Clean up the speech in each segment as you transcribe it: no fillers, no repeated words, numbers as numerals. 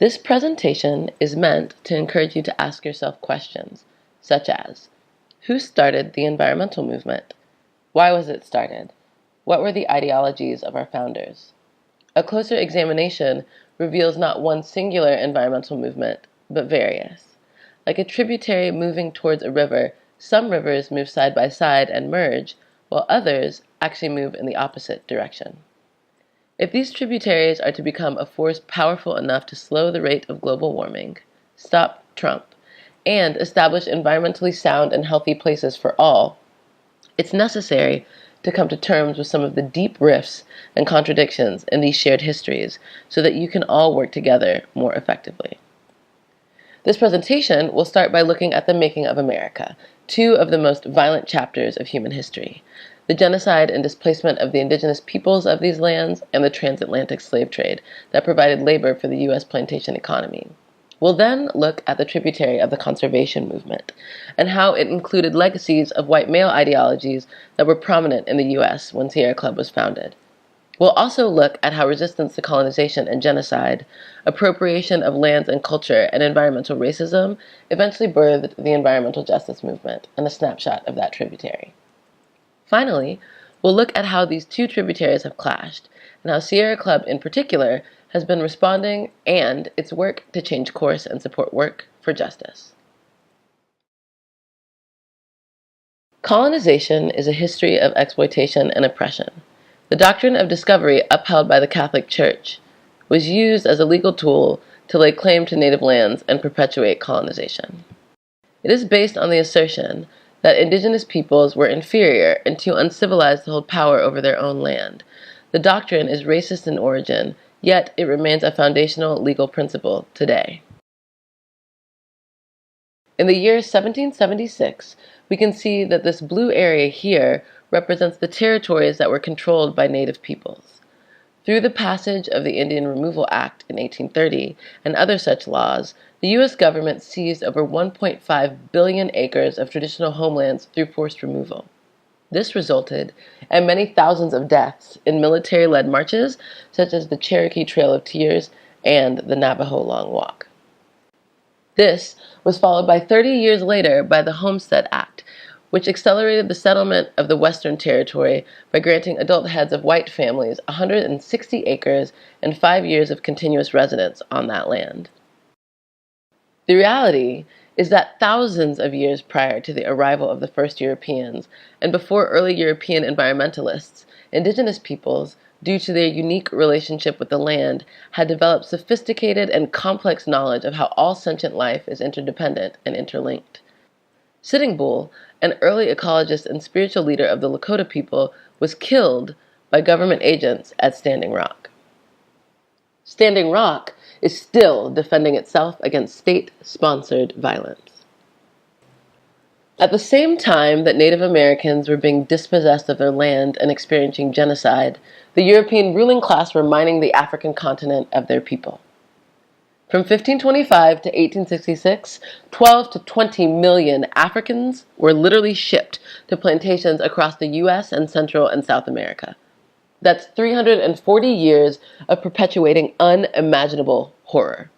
This presentation is meant to encourage you to ask yourself questions, such as, who started the environmental movement? Why was it started? What were the ideologies of our founders? A closer examination reveals not one singular environmental movement, but various. Like a tributary moving towards a river, some rivers move side by side and merge, while others actually move in the opposite direction. If these tributaries are to become a force powerful enough to slow the rate of global warming, stop Trump, and establish environmentally sound and healthy places for all, it's necessary to come to terms with some of the deep rifts and contradictions in these shared histories so that you can all work together more effectively. This presentation will start by looking at the making of America, two of the most violent chapters of human history: the genocide and displacement of the indigenous peoples of these lands, and the transatlantic slave trade that provided labor for the U.S. plantation economy. We'll then look at the tributary of the conservation movement and how it included legacies of white male ideologies that were prominent in the U.S. when Sierra Club was founded. We'll also look at how resistance to colonization and genocide, appropriation of lands and culture, and environmental racism eventually birthed the environmental justice movement, and a snapshot of that tributary. Finally, we'll look at how these two tributaries have clashed, and how Sierra Club in particular has been responding, and its work to change course and support work for justice. Colonization is a history of exploitation and oppression. The doctrine of discovery upheld by the Catholic Church was used as a legal tool to lay claim to native lands and perpetuate colonization. It is based on the assertion that indigenous peoples were inferior and too uncivilized to hold power over their own land. The doctrine is racist in origin, yet it remains a foundational legal principle today. In the year 1776, we can see that this blue area here represents the territories that were controlled by native peoples. Through the passage of the Indian Removal Act in 1830 and other such laws, the U.S. government seized over 1.5 billion acres of traditional homelands through forced removal. This resulted in many thousands of deaths in military-led marches, such as the Cherokee Trail of Tears and the Navajo Long Walk. This was followed by 30 years later by the Homestead Act, which accelerated the settlement of the Western Territory by granting adult heads of white families 160 acres and 5 years of continuous residence on that land. The reality is that thousands of years prior to the arrival of the first Europeans, and before early European environmentalists, indigenous peoples, due to their unique relationship with the land, had developed sophisticated and complex knowledge of how all sentient life is interdependent and interlinked. Sitting Bull, an early ecologist and spiritual leader of the Lakota people, was killed by government agents at Standing Rock. Standing Rock is still defending itself against state-sponsored violence. At the same time that Native Americans were being dispossessed of their land and experiencing genocide, the European ruling class were mining the African continent of their people. From 1525 to 1866, 12 to 20 million Africans were literally shipped to plantations across the U.S. and Central and South America. That's 340 years of perpetuating unimaginable horror.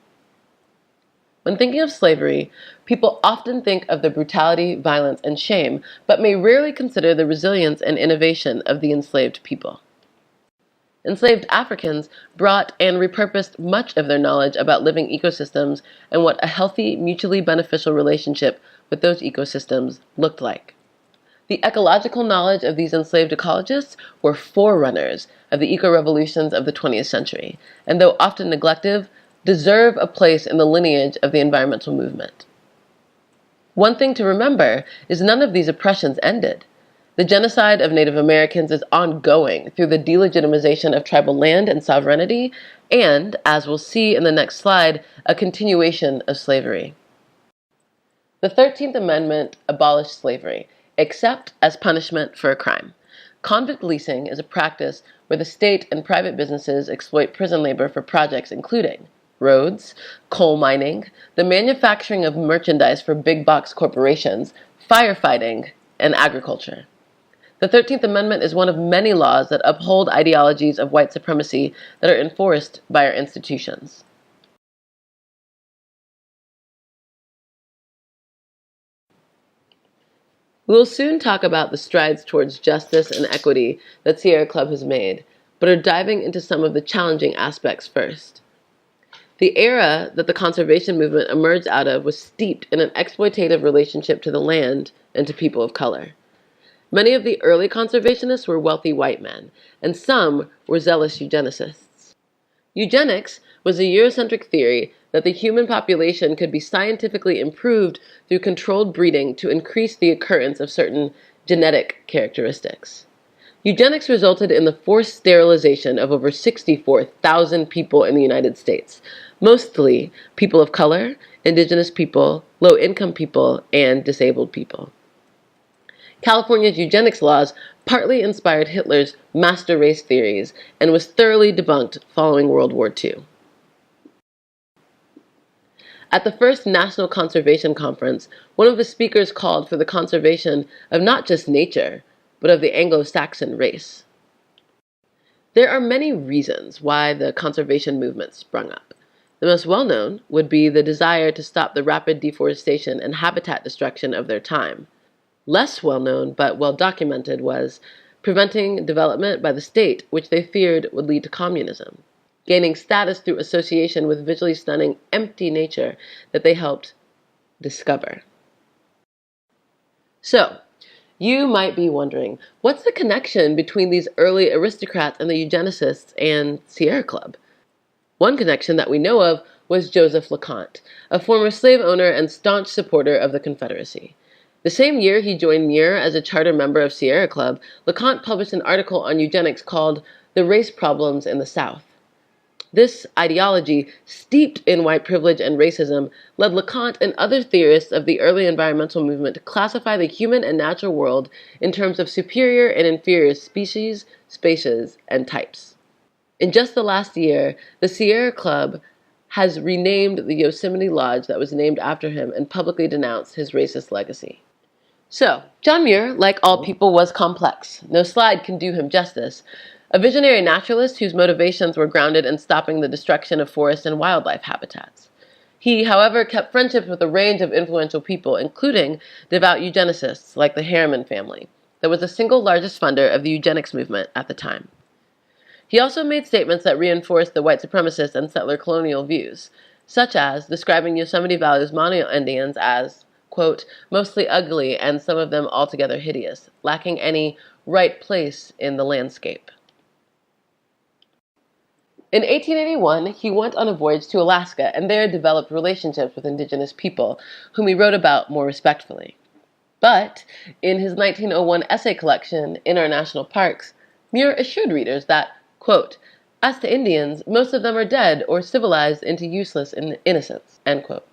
When thinking of slavery, people often think of the brutality, violence, and shame, but may rarely consider the resilience and innovation of the enslaved people. Enslaved Africans brought and repurposed much of their knowledge about living ecosystems and what a healthy, mutually beneficial relationship with those ecosystems looked like. The ecological knowledge of these enslaved ecologists were forerunners of the eco-revolutions of the 20th century, and though often neglected, deserve a place in the lineage of the environmental movement. One thing to remember is none of these oppressions ended. The genocide of Native Americans is ongoing through the delegitimization of tribal land and sovereignty, and, as we'll see in the next slide, a continuation of slavery. The 13th Amendment abolished slavery, except as punishment for a crime. Convict leasing is a practice where the state and private businesses exploit prison labor for projects including roads, coal mining, the manufacturing of merchandise for big box corporations, firefighting, and agriculture. The 13th Amendment is one of many laws that uphold ideologies of white supremacy that are enforced by our institutions. We will soon talk about the strides towards justice and equity that Sierra Club has made, but are diving into some of the challenging aspects first. The era that the conservation movement emerged out of was steeped in an exploitative relationship to the land and to people of color. Many of the early conservationists were wealthy white men, and some were zealous eugenicists. Eugenics was a Eurocentric theory that the human population could be scientifically improved through controlled breeding to increase the occurrence of certain genetic characteristics. Eugenics resulted in the forced sterilization of over 64,000 people in the United States, mostly people of color, indigenous people, low-income people, and disabled people. California's eugenics laws partly inspired Hitler's master race theories and was thoroughly debunked following World War II. At the first National Conservation Conference, one of the speakers called for the conservation of not just nature, but of the Anglo-Saxon race. There are many reasons why the conservation movement sprung up. The most well-known would be the desire to stop the rapid deforestation and habitat destruction of their time. Less well-known, but well-documented, was preventing development by the state, which they feared would lead to communism, gaining status through association with visually stunning, empty nature that they helped discover. So, you might be wondering, what's the connection between these early aristocrats and the eugenicists and Sierra Club? One connection that we know of was Joseph LeConte, a former slave owner and staunch supporter of the Confederacy. The same year he joined Muir as a charter member of Sierra Club, LeConte published an article on eugenics called "The Race Problems in the South." This ideology, steeped in white privilege and racism, led LeConte and other theorists of the early environmental movement to classify the human and natural world in terms of superior and inferior species, spaces, and types. In just the last year, the Sierra Club has renamed the Yosemite Lodge that was named after him and publicly denounced his racist legacy. So, John Muir, like all people, was complex. No slide can do him justice. A visionary naturalist whose motivations were grounded in stopping the destruction of forest and wildlife habitats. He, however, kept friendships with a range of influential people, including devout eugenicists like the Harriman family, that was the single largest funder of the eugenics movement at the time. He also made statements that reinforced the white supremacist and settler colonial views, such as describing Yosemite Valley's Mono Indians as, quote, mostly ugly and some of them altogether hideous, lacking any right place in the landscape. In 1881, he went on a voyage to Alaska and there developed relationships with indigenous people, whom he wrote about more respectfully. But in his 1901 essay collection, In Our National Parks, Muir assured readers that, quote, as to Indians, most of them are dead or civilized into useless innocence, end quote,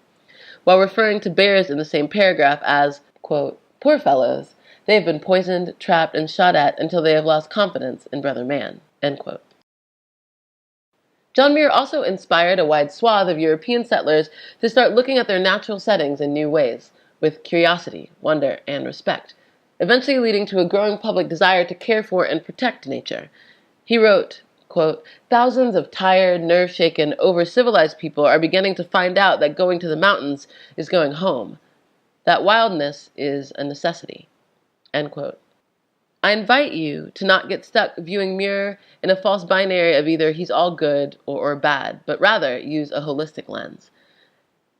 while referring to bears in the same paragraph as, quote, poor fellows, they have been poisoned, trapped, and shot at until they have lost confidence in brother man, end quote. John Muir also inspired a wide swath of European settlers to start looking at their natural settings in new ways, with curiosity, wonder, and respect, eventually leading to a growing public desire to care for and protect nature. He wrote, quote, thousands of tired, nerve-shaken, over-civilized people are beginning to find out that going to the mountains is going home, that wildness is a necessity, end quote. I invite you to not get stuck viewing Muir in a false binary of either he's all good or bad, but rather use a holistic lens.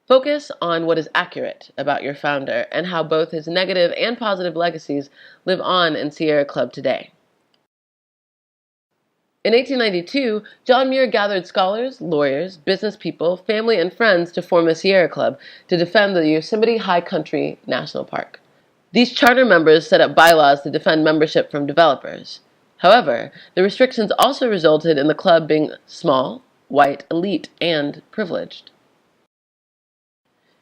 Focus on what is accurate about your founder and how both his negative and positive legacies live on in Sierra Club today. In 1892, John Muir gathered scholars, lawyers, business people, family, and friends to form the Sierra Club to defend the Yosemite High Country National Park. These charter members set up bylaws to defend membership from developers. However, the restrictions also resulted in the club being small, white, elite, and privileged.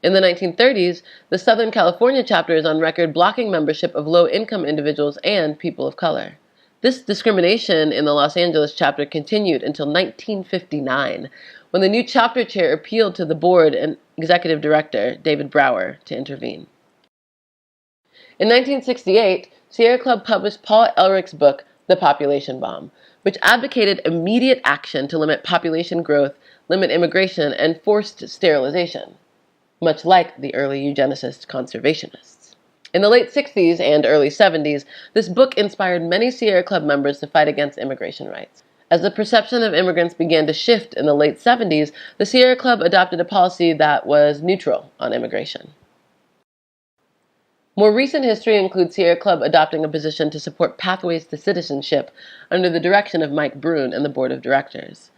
In the 1930s, the Southern California chapter is on record blocking membership of low-income individuals and people of color. This discrimination in the Los Angeles chapter continued until 1959, when the new chapter chair appealed to the board and executive director, David Brower, to intervene. In 1968, Sierra Club published Paul Ehrlich's book, The Population Bomb, which advocated immediate action to limit population growth, limit immigration, and forced sterilization, much like the early eugenicist conservationists. In the late 60s and early 70s, this book inspired many Sierra Club members to fight against immigration rights. As the perception of immigrants began to shift in the late 70s, the Sierra Club adopted a policy that was neutral on immigration. More recent history includes Sierra Club adopting a position to support pathways to citizenship under the direction of Mike Brune and the board of directors.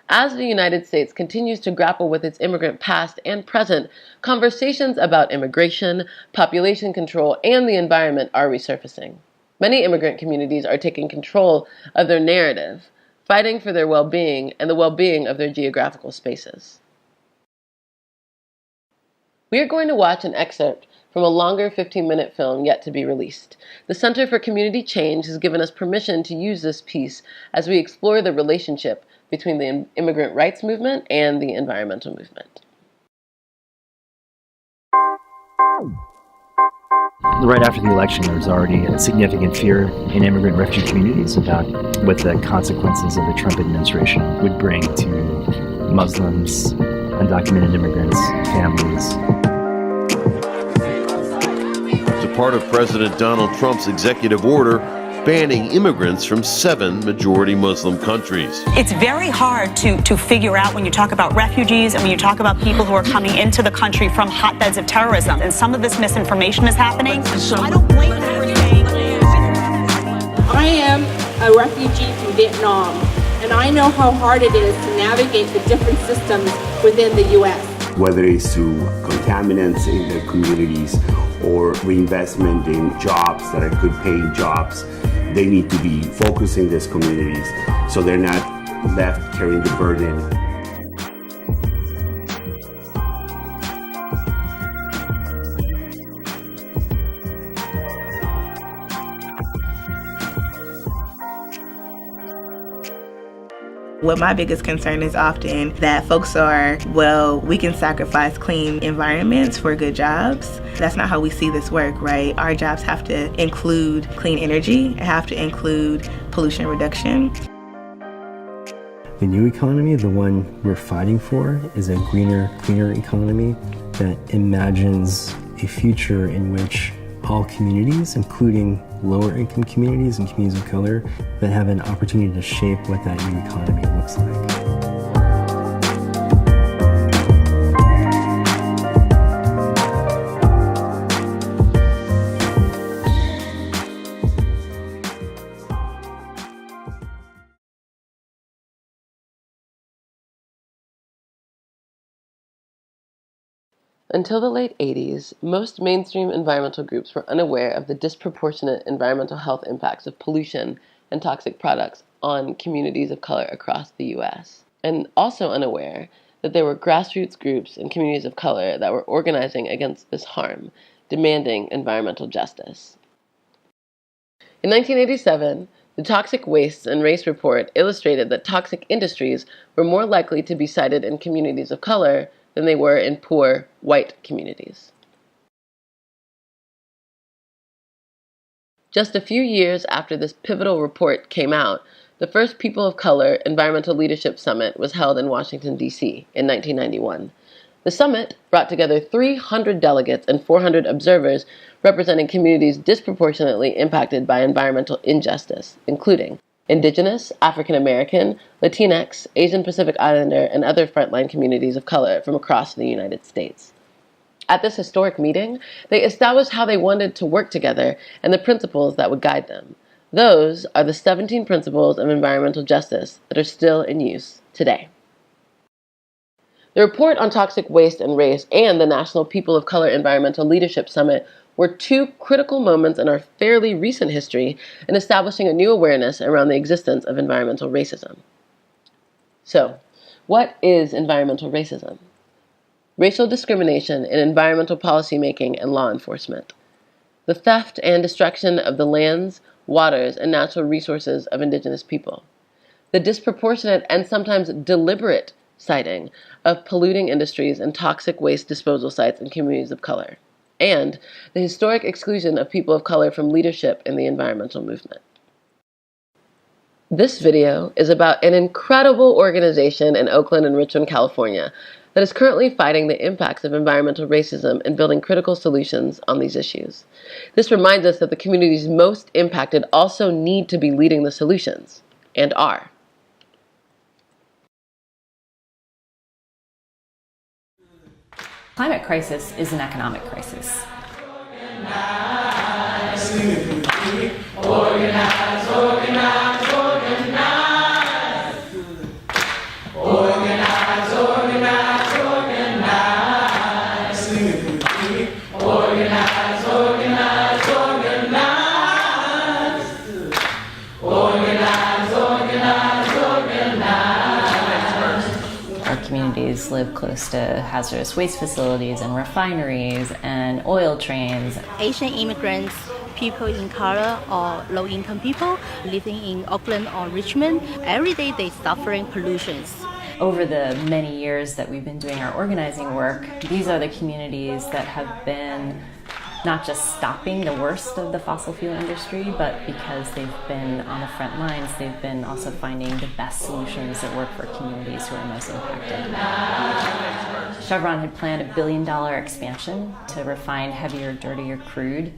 As the United States continues to grapple with its immigrant past and present, conversations about immigration, population control, and the environment are resurfacing. Many immigrant communities are taking control of their narrative, fighting for their well-being and the well-being of their geographical spaces. We are going to watch an excerpt from a longer 15-minute film yet to be released. The Center for Community Change has given us permission to use this piece as we explore the relationship between the immigrant rights movement and the environmental movement. Right after the election, there was already a significant fear in immigrant refugee communities about what the consequences of the Trump administration would bring to Muslims, undocumented immigrants, families. It's a part of President Donald Trump's executive order banning immigrants from 7 majority Muslim countries. It's very hard to figure out when you talk about refugees and when you talk about people who are coming into the country from hotbeds of terrorism. And some of this misinformation is happening. So I don't blame them for saying. I am a refugee from Vietnam, and I know how hard it is to navigate the different systems within the U.S. Whether it's through contaminants in their communities or reinvestment in jobs that are good paying jobs, they need to be focusing these communities so they're not left carrying the burden. What my biggest concern is often that folks are, well, we can sacrifice clean environments for good jobs. That's not how we see this work, right? Our jobs have to include clean energy, have to include pollution reduction. The new economy, the one we're fighting for, is a greener, cleaner economy that imagines a future in which all communities, including lower income communities and communities of color, that have an opportunity to shape what that new economy looks like. Until the late 80s, most mainstream environmental groups were unaware of the disproportionate environmental health impacts of pollution and toxic products on communities of color across the U.S., and also unaware that there were grassroots groups and communities of color that were organizing against this harm, demanding environmental justice. In 1987, the Toxic Wastes and Race Report illustrated that toxic industries were more likely to be cited in communities of color than they were in poor, white communities. Just a few years after this pivotal report came out, the first People of Color Environmental Leadership Summit was held in Washington, D.C. in 1991. The summit brought together 300 delegates and 400 observers representing communities disproportionately impacted by environmental injustice, including Indigenous, African American, Latinx, Asian Pacific Islander, and other frontline communities of color from across the United States. At this historic meeting, they established how they wanted to work together and the principles that would guide them. Those are the 17 principles of environmental justice that are still in use today. The report on toxic waste and race and the National People of Color Environmental Leadership Summit were two critical moments in our fairly recent history in establishing a new awareness around the existence of environmental racism. So, what is environmental racism? Racial discrimination in environmental policymaking and law enforcement. The theft and destruction of the lands, waters, and natural resources of indigenous people. The disproportionate and sometimes deliberate citing of polluting industries and toxic waste disposal sites in communities of color. And the historic exclusion of people of color from leadership in the environmental movement. This video is about an incredible organization in Oakland and Richmond, California, that is currently fighting the impacts of environmental racism and building critical solutions on these issues. This reminds us that the communities most impacted also need to be leading the solutions, and are. Climate crisis is an economic crisis. Organize, organize, organize. Organize, organize, organize. Organize, organize, organize. Organize, organize, organize. Our communities live close to hazardous waste facilities and refineries and oil trains. Asian immigrants, people in color or low-income people living in Auckland or Richmond, every day they're suffering pollutions. Over the many years that we've been doing our organizing work, these are the communities that have been not just stopping the worst of the fossil fuel industry, but because they've been on the front lines, they've been also finding the best solutions that work for communities who are most impacted. Chevron had planned $1 billion expansion to refine heavier, dirtier crude.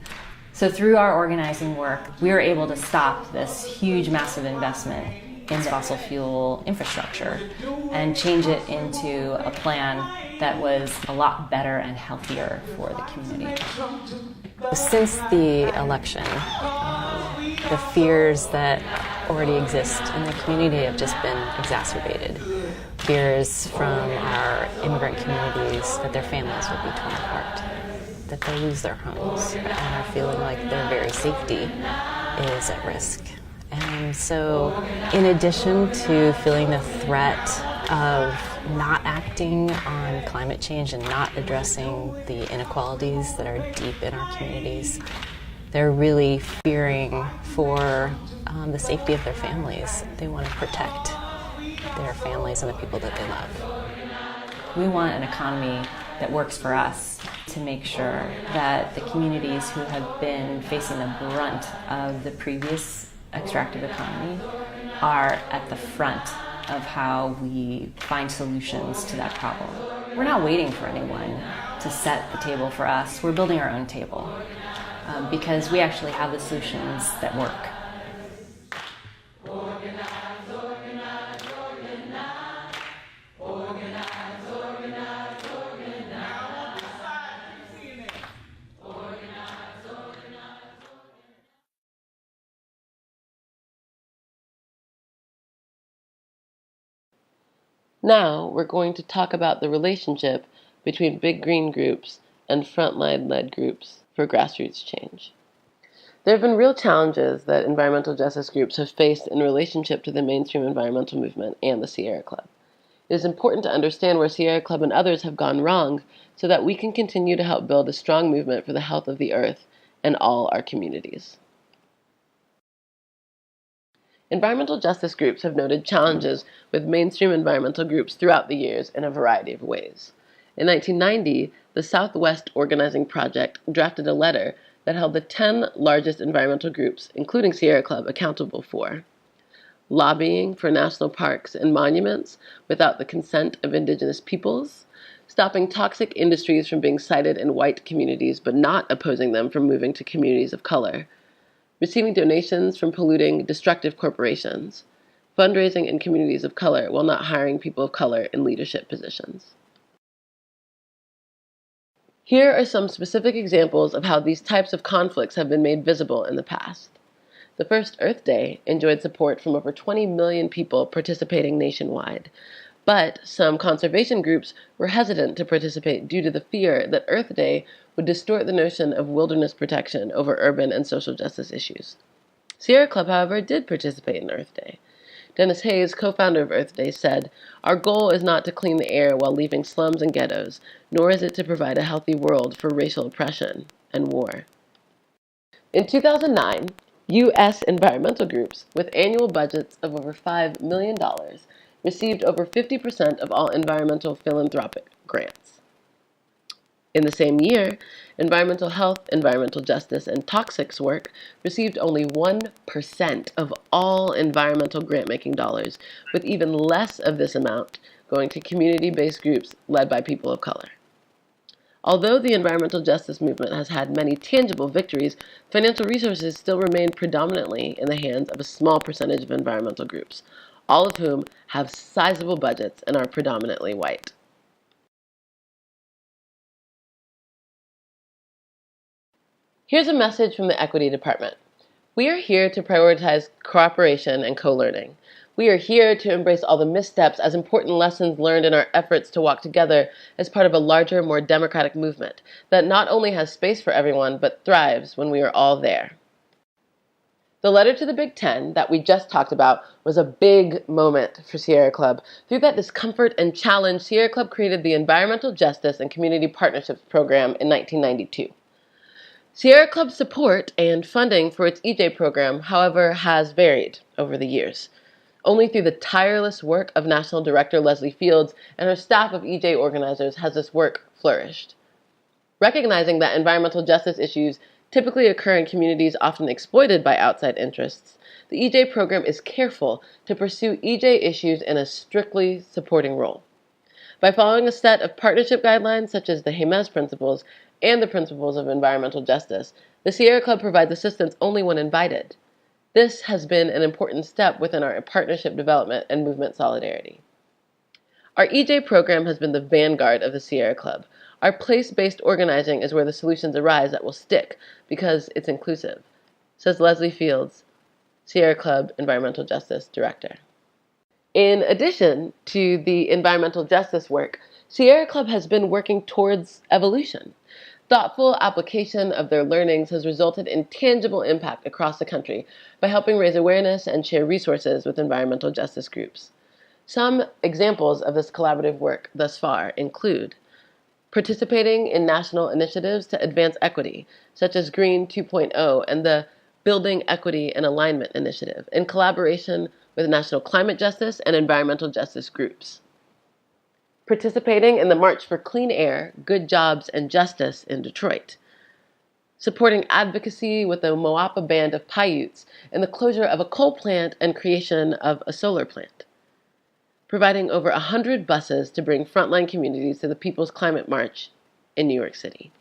So through our organizing work, we were able to stop this huge, massive investment in fossil fuel infrastructure and change it into a plan that was a lot better and healthier for the community. Since the election, the fears that already exist in the community have just been exacerbated. Fears from our immigrant communities that their families will be torn apart, that they'll lose their homes, and are feeling like their very safety is at risk. And so, in addition to feeling the threat of not acting on climate change and not addressing the inequalities that are deep in our communities, they're really fearing for the safety of their families. They want to protect their families and the people that they love. We want an economy that works for us to make sure that the communities who have been facing the brunt of the previous extractive economy are at the front of how we find solutions to that problem. We're not waiting for anyone to set the table for us. We're building our own table because we actually have the solutions that work. Now we're going to talk about the relationship between big green groups and frontline-led groups for grassroots change. There have been real challenges that environmental justice groups have faced in relationship to the mainstream environmental movement and the Sierra Club. It is important to understand where Sierra Club and others have gone wrong so that we can continue to help build a strong movement for the health of the earth and all our communities. Environmental justice groups have noted challenges with mainstream environmental groups throughout the years in a variety of ways. In 1990, the Southwest Organizing Project drafted a letter that held the 10 largest environmental groups, including Sierra Club, accountable for lobbying for national parks and monuments without the consent of indigenous peoples, stopping toxic industries from being sited in white communities but not opposing them from moving to communities of color, receiving donations from polluting, destructive corporations, fundraising in communities of color while not hiring people of color in leadership positions. Here are some specific examples of how these types of conflicts have been made visible in the past. The first Earth Day enjoyed support from over 20 million people participating nationwide, but some conservation groups were hesitant to participate due to the fear that Earth Day would distort the notion of wilderness protection over urban and social justice issues. Sierra Club, however, did participate in Earth Day. Dennis Hayes, co-founder of Earth Day, said, "Our goal is not to clean the air while leaving slums and ghettos, nor is it to provide a healthy world for racial oppression and war." In 2009, U.S. environmental groups with annual budgets of over $5 million received over 50% of all environmental philanthropic grants. In the same year, environmental health, environmental justice, and toxics work received only 1% of all environmental grant-making dollars, with even less of this amount going to community-based groups led by people of color. Although the environmental justice movement has had many tangible victories, financial resources still remain predominantly in the hands of a small percentage of environmental groups, all of whom have sizable budgets and are predominantly white. Here's a message from the Equity Department. We are here to prioritize cooperation and co-learning. We are here to embrace all the missteps as important lessons learned in our efforts to walk together as part of a larger, more democratic movement that not only has space for everyone, but thrives when we are all there. The letter to the Big Ten that we just talked about was a big moment for Sierra Club. Through that discomfort and challenge, Sierra Club created the Environmental Justice and Community Partnerships Program in 1992. Sierra Club's support and funding for its EJ program, however, has varied over the years. Only through the tireless work of National Director Leslie Fields and her staff of EJ organizers has this work flourished. Recognizing that environmental justice issues typically occur in communities often exploited by outside interests, the EJ program is careful to pursue EJ issues in a strictly supporting role. By following a set of partnership guidelines such as the Jemez Principles and the Principles of Environmental Justice, the Sierra Club provides assistance only when invited. This has been an important step within our partnership development and movement solidarity. Our EJ program has been the vanguard of the Sierra Club. Our place-based organizing is where the solutions arise that will stick because it's inclusive, says Leslie Fields, Sierra Club Environmental Justice Director. In addition to the environmental justice work, Sierra Club has been working towards evolution. Thoughtful application of their learnings has resulted in tangible impact across the country by helping raise awareness and share resources with environmental justice groups. Some examples of this collaborative work thus far include participating in national initiatives to advance equity, such as Green 2.0 and the Building Equity and Alignment Initiative, in collaboration with national climate justice and environmental justice groups. Participating in the March for Clean Air, Good Jobs, and Justice in Detroit. Supporting advocacy with the Moapa Band of Paiutes in the closure of a coal plant and creation of a solar plant. Providing over 100 buses to bring frontline communities to the People's Climate March in New York City.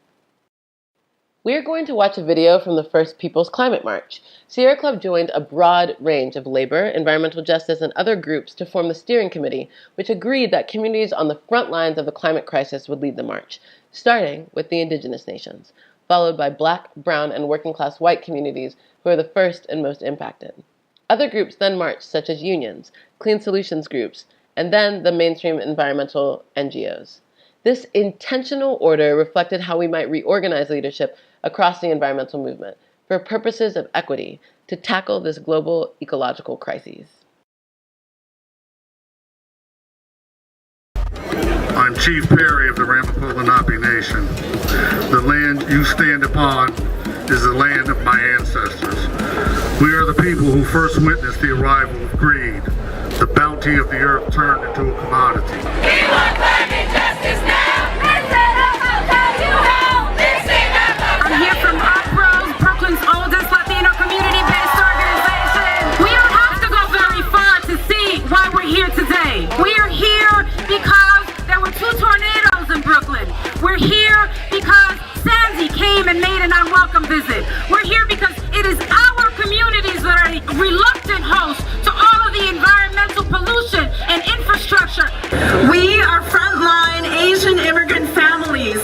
We are going to watch a video from the first People's Climate March. Sierra Club joined a broad range of labor, environmental justice, and other groups to form the steering committee, which agreed that communities on the front lines of the climate crisis would lead the march, starting with the indigenous nations, followed by Black, brown, and working-class white communities who are the first and most impacted. Other groups then marched, such as unions, clean solutions groups, and then the mainstream environmental NGOs. This intentional order reflected how we might reorganize leadership across the environmental movement for purposes of equity to tackle this global ecological crisis. I'm Chief Perry of the Ramapo Lenape Nation. The land you stand upon is the land of my ancestors. We are the people who first witnessed the arrival of greed, the bounty of the earth turned into a commodity. We want climate justice now! I'm here from Uprose, Brooklyn's oldest Latino community-based organization. We don't have to go very far to see why we're here today. We are here because there were 2 tornadoes in Brooklyn. We're here because Sandy came and made an unwelcome visit. We're here because it is our communities that are reluctant hosts to all of the environmental pollution and infrastructure. We are frontline Asian immigrant families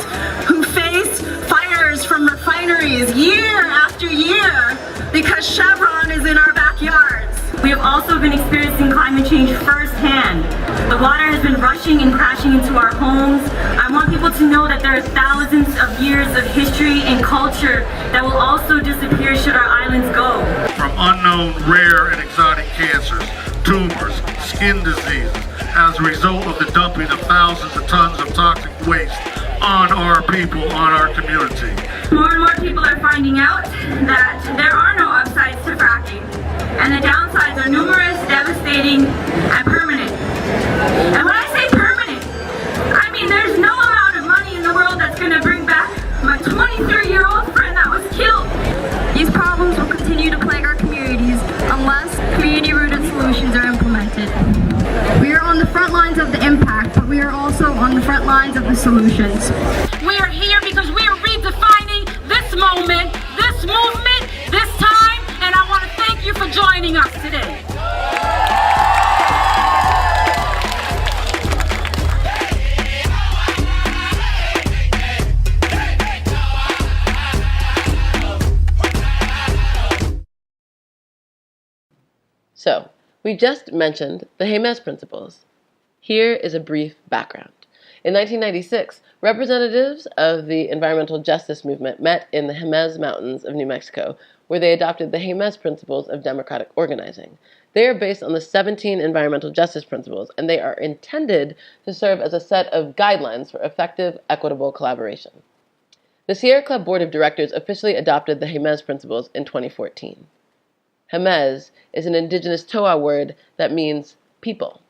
who face fires from refineries year after year because Chevron is in our backyards. We have also been experiencing climate change firsthand. The water has been rushing and crashing into our homes. I want people to know that there are thousands of years of history and culture that will also disappear should our islands go. From unknown, rare, and exotic cancers, tumors, skin diseases, as a result of the dumping of thousands of tons of toxic waste on our people, on our community. More and more people are finding out that there are no upsides to fracking, and the downsides are numerous, devastating, and permanent. And when I say permanent, I mean there's no amount of money in the world that's going to bring back my 23-year-old friend that was killed. These problems will continue to plague our communities unless community-rooted solutions are implemented. We are on the front lines of the impact. solutions. We are here because we are redefining this moment, this movement, this time, and I want to thank you for joining us today. So, we just mentioned the Jemez Principles. Here is a brief background. In 1996, representatives of the environmental justice movement met in the Jemez Mountains of New Mexico, where they adopted the Jemez Principles of democratic organizing. They are based on the 17 environmental justice principles, and they are intended to serve as a set of guidelines for effective, equitable collaboration. The Sierra Club Board of Directors officially adopted the Jemez Principles in 2014. Jemez is an indigenous Toa word that means people.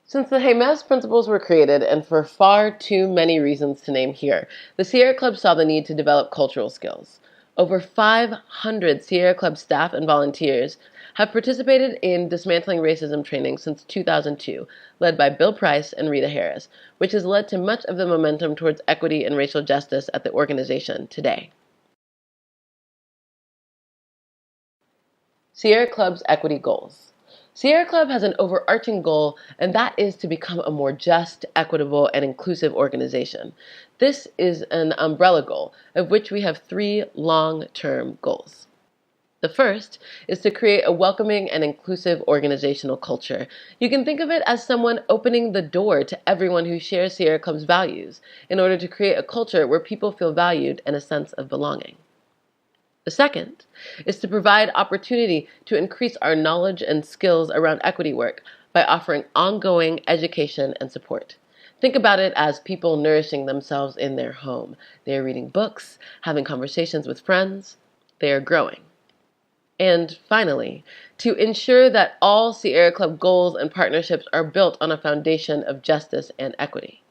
Since the Jemez Principles were created, and for far too many reasons to name here, the Sierra Club saw the need to develop cultural skills. Over 500 Sierra Club staff and volunteers have participated in dismantling racism training since 2002, led by Bill Price and Rita Harris, which has led to much of the momentum towards equity and racial justice at the organization today. Sierra Club's equity goals. Sierra Club has an overarching goal, and that is to become a more just, equitable, and inclusive organization. This is an umbrella goal, of which we have 3 long-term goals. The first is to create a welcoming and inclusive organizational culture. You can think of it as someone opening the door to everyone who shares Sierra Club's values in order to create a culture where people feel valued and a sense of belonging. The second is to provide opportunity to increase our knowledge and skills around equity work by offering ongoing education and support. Think about it as people nourishing themselves in their home. They are reading books, having conversations with friends. They are growing. And finally, to ensure that all Sierra Club goals and partnerships are built on a foundation of justice and equity.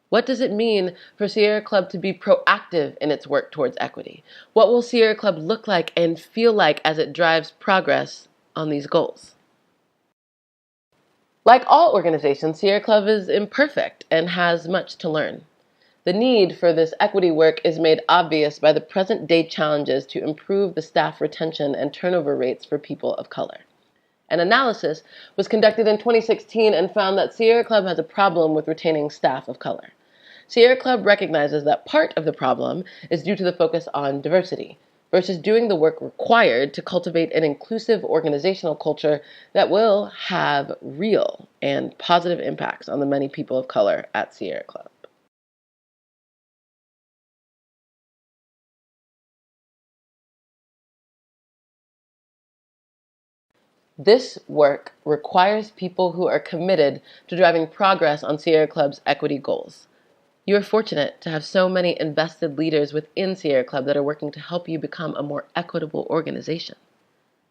What does it mean for Sierra Club to be proactive in its work towards equity? What will Sierra Club look like and feel like as it drives progress on these goals? Like all organizations, Sierra Club is imperfect and has much to learn. The need for this equity work is made obvious by the present-day challenges to improve the staff retention and turnover rates for people of color. An analysis was conducted in 2016 and found that Sierra Club has a problem with retaining staff of color. Sierra Club recognizes that part of the problem is due to the focus on diversity versus doing the work required to cultivate an inclusive organizational culture that will have real and positive impacts on the many people of color at Sierra Club. This work requires people who are committed to driving progress on Sierra Club's equity goals. You are fortunate to have so many invested leaders within Sierra Club that are working to help you become a more equitable organization.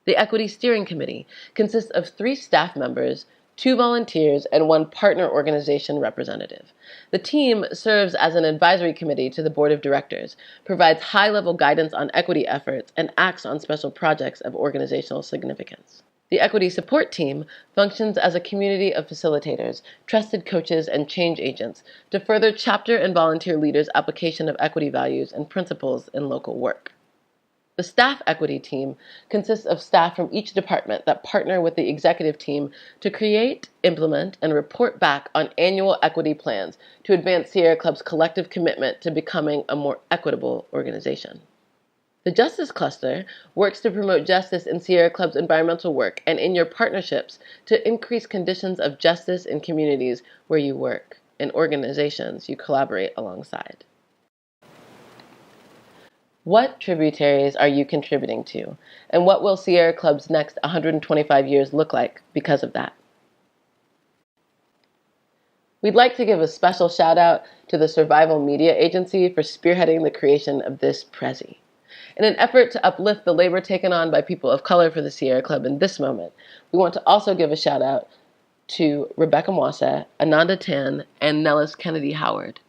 The Equity Steering Committee consists of 3 staff members, 2 volunteers, and 1 partner organization representative. The team serves as an advisory committee to the board of directors, provides high-level guidance on equity efforts, and acts on special projects of organizational significance. The Equity Support Team functions as a community of facilitators, trusted coaches, and change agents to further chapter and volunteer leaders' application of equity values and principles in local work. The Staff Equity Team consists of staff from each department that partner with the executive team to create, implement, and report back on annual equity plans to advance Sierra Club's collective commitment to becoming a more equitable organization. The Justice Cluster works to promote justice in Sierra Club's environmental work and in your partnerships to increase conditions of justice in communities where you work and organizations you collaborate alongside. What tributaries are you contributing to, and what will Sierra Club's next 125 years look like because of that? We'd like to give a special shout out to the Survival Media Agency for spearheading the creation of this Prezi. In an effort to uplift the labor taken on by people of color for the Sierra Club in this moment, we want to also give a shout out to Rebecca Mwase, Ananda Tan, and Nellis Kennedy Howard.